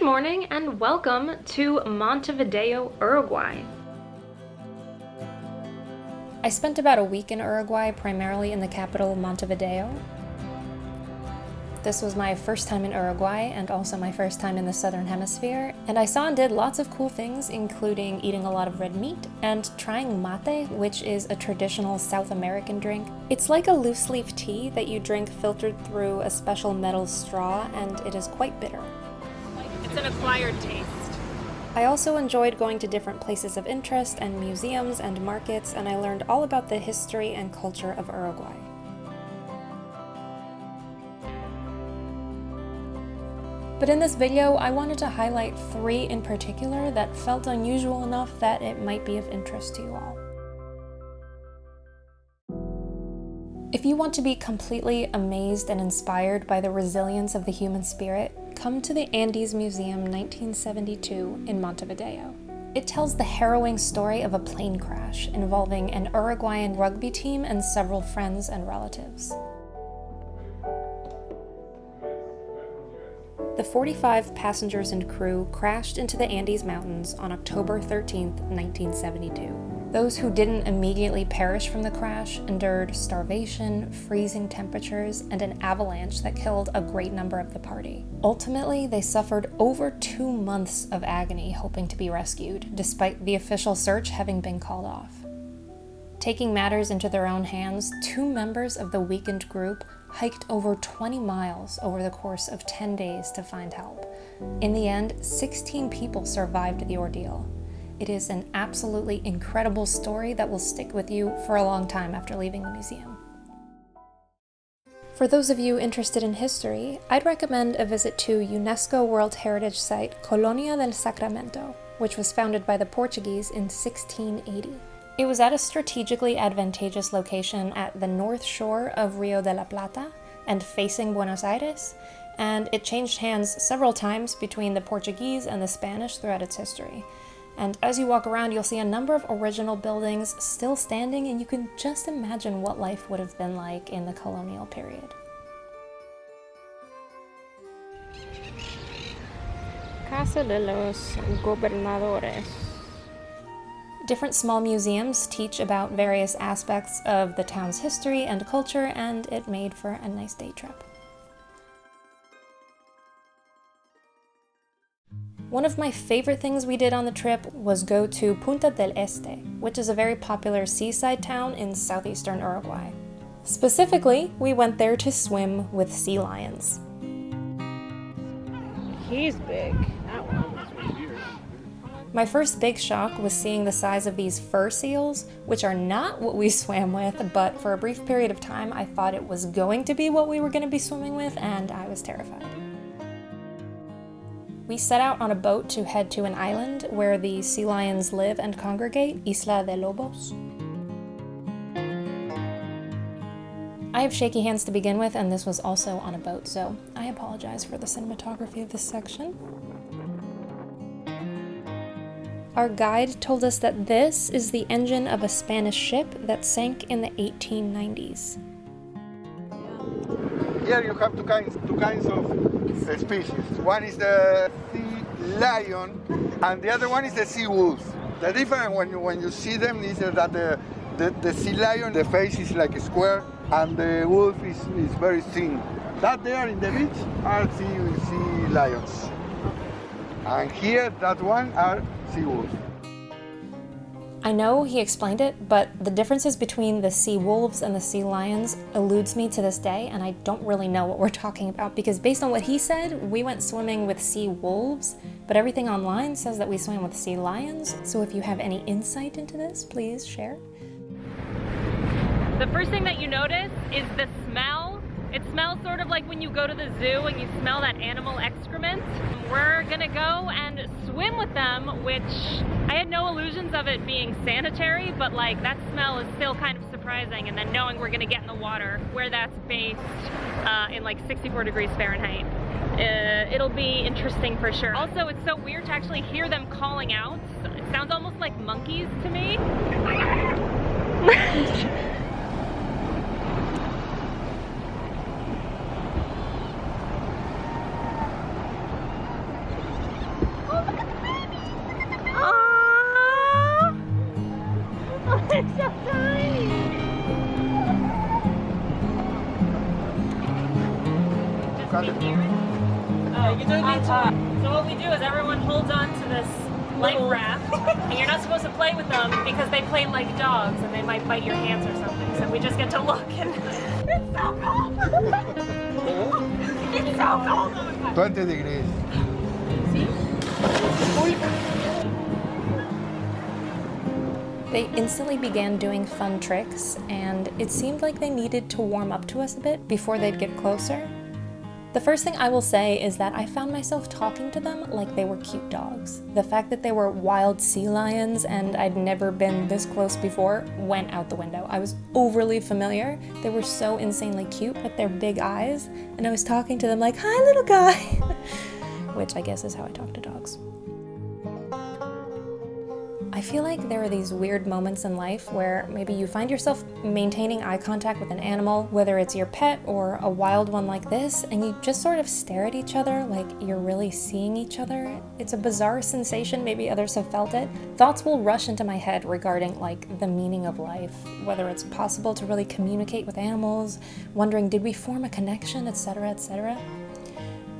morning and welcome to Montevideo, Uruguay. I spent about a week in Uruguay, primarily in the capital, Montevideo. This was my first time in Uruguay and also my first time in the Southern Hemisphere, and I saw and did lots of cool things, including eating a lot of red meat and trying mate, which is a traditional South American drink. It's like a loose leaf tea that you drink filtered through a special metal straw, and it is quite bitter. It's an acquired taste. I also enjoyed going to different places of interest and museums and markets, and I learned all about the history and culture of Uruguay. But in this video, I wanted to highlight 3 in particular that felt unusual enough that it might be of interest to you all. If you want to be completely amazed and inspired by the resilience of the human spirit, come to the Andes Museum 1972 in Montevideo. It tells the harrowing story of a plane crash involving an Uruguayan rugby team and several friends and relatives. The 45 passengers and crew crashed into the Andes Mountains on October 13, 1972. Those who didn't immediately perish from the crash endured starvation, freezing temperatures, and an avalanche that killed a great number of the party. Ultimately, they suffered over 2 months of agony hoping to be rescued, despite the official search having been called off. Taking matters into their own hands, 2 members of the weakened group hiked over 20 miles over the course of 10 days to find help. In the end, 16 people survived the ordeal. It is an absolutely incredible story that will stick with you for a long time after leaving the museum. For those of you interested in history, I'd recommend a visit to UNESCO World Heritage Site Colonia del Sacramento, which was founded by the Portuguese in 1680. It was at a strategically advantageous location at the north shore of Rio de la Plata and facing Buenos Aires, and it changed hands several times between the Portuguese and the Spanish throughout its history. And as you walk around, you'll see a number of original buildings still standing, and you can just imagine what life would have been like in the colonial period. Casa de los Gobernadores. Different small museums teach about various aspects of the town's history and culture, and it made for a nice day trip. One of my favorite things we did on the trip was go to Punta del Este, which is a very popular seaside town in southeastern Uruguay. Specifically, we went there to swim with sea lions. He's big. That one. My first big shock was seeing the size of these fur seals, which are not what we swam with, but for a brief period of time I thought it was going to be what we were going to be swimming with, and I was terrified. We set out on a boat to head to an island where the sea lions live and congregate, Isla de Lobos. I have shaky hands to begin with, and this was also on a boat, so I apologize for the cinematography of this section. Our guide told us that this is the engine of a Spanish ship that sank in the 1890s. Here you have two kinds of species. One is the sea lion, and the other one is the sea wolf. The difference when you see them is that the sea lion, the face is like a square, and the wolf is very thin. That there in the beach are sea lions, and here that one are sea wolves. I know he explained it, but the differences between the sea wolves and the sea lions eludes me to this day, and I don't really know what we're talking about, because based on what he said, we went swimming with sea wolves, but everything online says that we swam with sea lions, so if you have any insight into this, please share. The first thing that you notice is the smell. It smells sort of like when you go to the zoo and you smell that animal excrement. We're gonna go and swim with them, which I had no illusions of it being sanitary, but like that smell is still kind of surprising. And then knowing we're gonna get in the water where that's based in like 64 degrees Fahrenheit, it'll be interesting for sure. Also, it's so weird to actually hear them calling out. It sounds almost like monkeys to me. we hear it? Oh, you don't need to. So what we do is everyone holds on to this life raft, and you're not supposed to play with them because they play like dogs and they might bite your hands or something. So we just get to look and it's so cold. It's so cold. 20 degrees. They instantly began doing fun tricks, and it seemed like they needed to warm up to us a bit before they'd get closer. The first thing I will say is that I found myself talking to them like they were cute dogs. The fact that they were wild sea lions and I'd never been this close before went out the window. I was overly familiar. They were so insanely cute with their big eyes, and I was talking to them like, "Hi, little guy," which I guess is how I talk to dogs. I feel like there are these weird moments in life where maybe you find yourself maintaining eye contact with an animal, whether it's your pet or a wild one like this, and you just sort of stare at each other like you're really seeing each other. It's a bizarre sensation, maybe others have felt it. Thoughts will rush into my head regarding like the meaning of life, whether it's possible to really communicate with animals, wondering did we form a connection, etc., etc.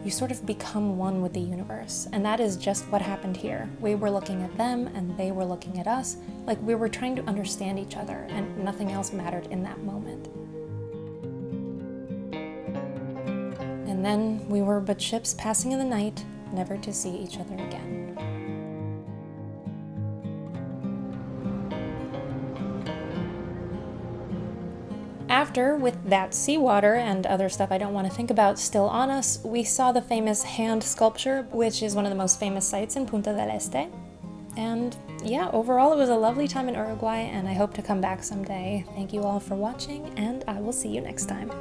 You sort of become one with the universe, and that is just what happened here. We were looking at them, and they were looking at us, like we were trying to understand each other, and nothing else mattered in that moment. And then we were but ships passing in the night, never to see each other again. After, with that seawater and other stuff I don't want to think about still on us, we saw the famous hand sculpture, which is one of the most famous sites in Punta del Este. And yeah, overall it was a lovely time in Uruguay, and I hope to come back someday. Thank you all for watching, and I will see you next time.